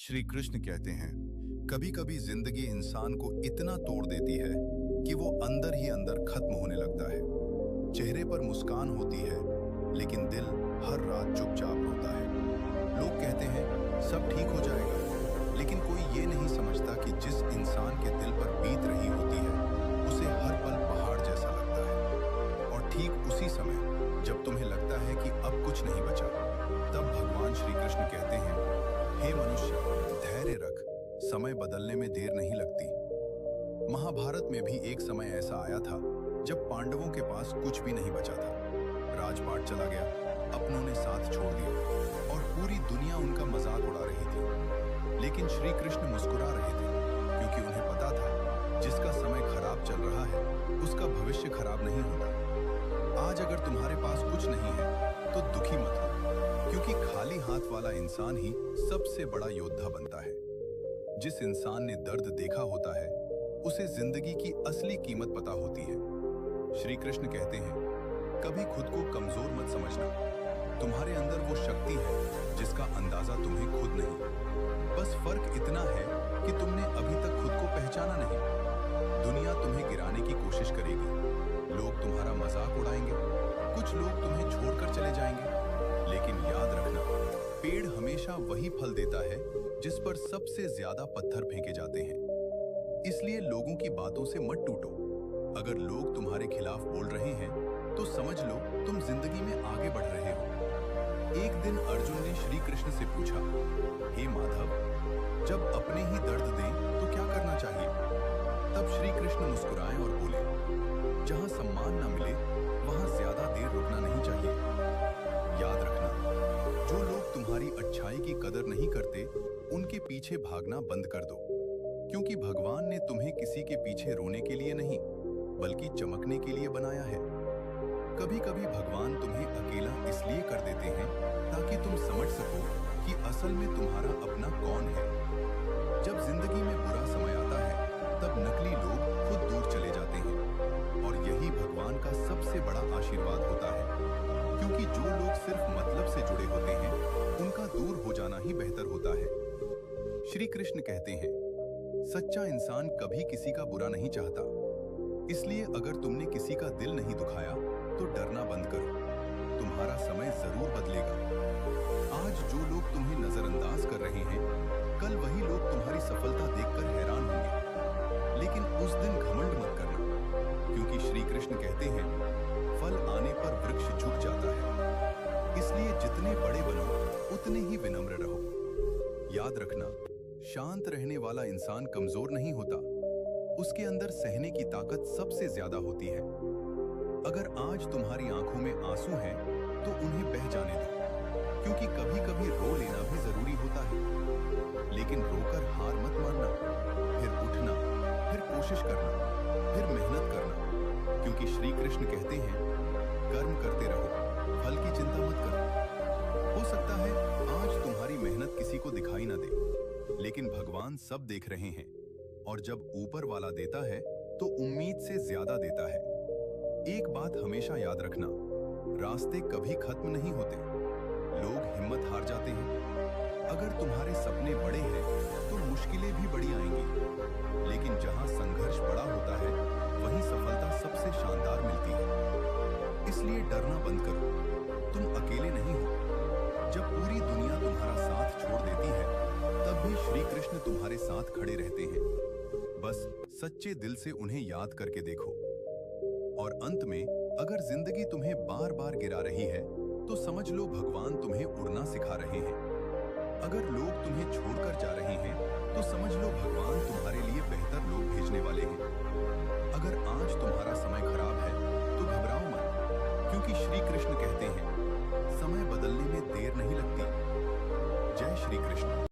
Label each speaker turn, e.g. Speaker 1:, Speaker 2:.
Speaker 1: श्री कृष्ण कहते हैं, कभी कभी जिंदगी इंसान को इतना तोड़ देती है कि वो अंदर ही अंदर खत्म होने लगता है। चेहरे पर मुस्कान होती है, लेकिन दिल हर रात चुपचाप रोता है। लोग कहते हैं सब ठीक हो जाएगा, लेकिन कोई ये नहीं समझता कि जिस इंसान के दिल पर बीत रही होती है उसे हर पल पहाड़ जैसा लगता है। और ठीक उसी समय जब तुम्हें लगता है कि अब कुछ नहीं बचा, तब भगवान श्री कृष्ण कहते हैं, हे मनुष्य, धैर्य रख, समय बदलने में देर नहीं लगती। महाभारत में भी एक समय ऐसा आया था जब पांडवों के पास कुछ भी नहीं बचा था। राजपाट चला गया, अपनों ने साथ छोड़ दिया और पूरी दुनिया उनका मजाक उड़ा रही थी। लेकिन श्री कृष्ण मुस्कुरा रहे थे, क्योंकि उन्हें पता था जिसका समय खराब चल रहा है उसका भविष्य खराब नहीं होता। आज अगर तुम्हारे पास कुछ नहीं है तो दुखी मत हो, क्योंकि खाली हाथ वाला इंसान ही सबसे बड़ा योद्धा बनता है। जिस इंसान ने दर्द देखा होता है उसे जिंदगी की असली कीमत पता होती है। श्री कृष्ण कहते हैं, कभी खुद को कमजोर मत समझना। तुम्हारे अंदर वो शक्ति है जिसका अंदाजा तुम्हें खुद नहीं। बस फर्क इतना है कि तुमने अभी तक खुद को पहचाना नहीं। दुनिया तुम्हें गिराने की कोशिश करेगी, लोग तुम्हारा मजाक उड़ाएंगे, कुछ लोग तुम्हें छोड़कर चले जाएंगे, लेकिन याद रखना, पेड़ हमेशा वही फल देता है जिस पर सबसे ज्यादा पत्थर फेंके जाते हैं। इसलिए लोगों की बातों से मत टूटो। अगर लोग तुम्हारे खिलाफ बोल रहे हैं तो समझ लो तुम जिंदगी में आगे बढ़ रहे हो। एक दिन अर्जुन ने श्री कृष्ण से पूछा, हे माधव, जब अपने ही दर्द दें तो क्या करना चाहिए? तब श्री कृष्ण मुस्कुराए और बोले, जहां सम्मान न मिले वहां ज्यादा देर रुकना नहीं चाहिए। याद रखना, जो लोग तुम्हारी अच्छाई की कदर नहीं करते उनके पीछे भागना बंद कर दो, क्योंकि भगवान ने तुम्हें किसी के पीछे रोने के लिए नहीं बल्कि चमकने के लिए बनाया है। कभी कभी भगवान तुम्हें अकेला इसलिए कर देते हैं ताकि तुम समझ सको कि असल में तुम्हारा अपना कौन है। जब जिंदगी में बुरा समय आता है तब नकली लोग खुद दूर चले जाते हैं, और यही भगवान का सबसे बड़ा आशीर्वाद होता है, क्योंकि जो लोग सिर्फ मतलब से जुड़े होते हैं उनका दूर हो जाना ही बेहतर होता है। श्री कृष्ण कहते हैं, सच्चा इंसान कभी किसी का बुरा नहीं चाहता। इसलिए अगर तुमने किसी का दिल नहीं दुखाया तो डरना बंद करो, तुम्हारा समय जरूर बदलेगा। आज जो लोग तुम्हें नजरअंदाज कर रहे हैं, कल वही लोग तुम्हारी सफलता देखकर हैरान होंगे। लेकिन उस दिन घमंड मत करना, क्योंकि श्री कृष्ण कहते हैं, फल आने पर वृक्ष झुक जाता है। इसलिए जितने बड़े बनो उतने ही विनम्र रहो। याद रखना, शांत रहने वाला इंसान कमजोर नहीं होता, उसके अंदर सहने की ताकत सबसे ज्यादा होती है। अगर आज तुम्हारी आंखों में आंसू हैं, तो उन्हें बह जाने दो, क्योंकि कभी कभी रो लेना भी जरूरी होता है। लेकिन रोकर हार मत मानना, फिर उठना, फिर कोशिश करना, फिर मेहनत करना, क्योंकि श्री कृष्ण कहते हैं, कर्म करते रहो, फल की चिंता मत करो। हो सकता है आज तुम्हारी मेहनत किसी को दिखाई ना दे, लेकिन भगवान सब देख रहे हैं, और जब ऊपर वाला देता है तो उम्मीद से ज्यादा देता है। एक बात हमेशा याद रखना, रास्ते कभी खत्म नहीं होते, लोग हिम्मत हार जाते हैं। अगर तुम्हारे सपने बड़े हैं तो मुश्किलें भी बड़ी आएंगी, लेकिन जहां संघर्ष बड़ा होता है वहीं सफलता सबसे शानदार मिलती है। इसलिए डरना बंद करो, तुम अकेले नहीं हो। जब पूरी दुनिया तुम्हारा साथ छोड़ देती है तब भी श्री कृष्ण तुम्हारे साथ खड़े रहते हैं। बस सच्चे दिल से उन्हें याद करके देखो। और अंत में, अगर जिंदगी तुम्हें बार बार गिरा रही है तो समझ लो भगवान तुम्हें उड़ना सिखा रहे हैं। अगर लोग तुम्हें छोड़कर जा रहे हैं तो समझ लो भगवान तुम्हारे लिए बेहतर लोग भेजने वाले हैं। अगर आज तुम्हारा समय खराब है तो घबराओ मत, क्योंकि श्री कृष्ण कहते हैं, समय बदलने में देर नहीं लगती। जय श्री कृष्ण।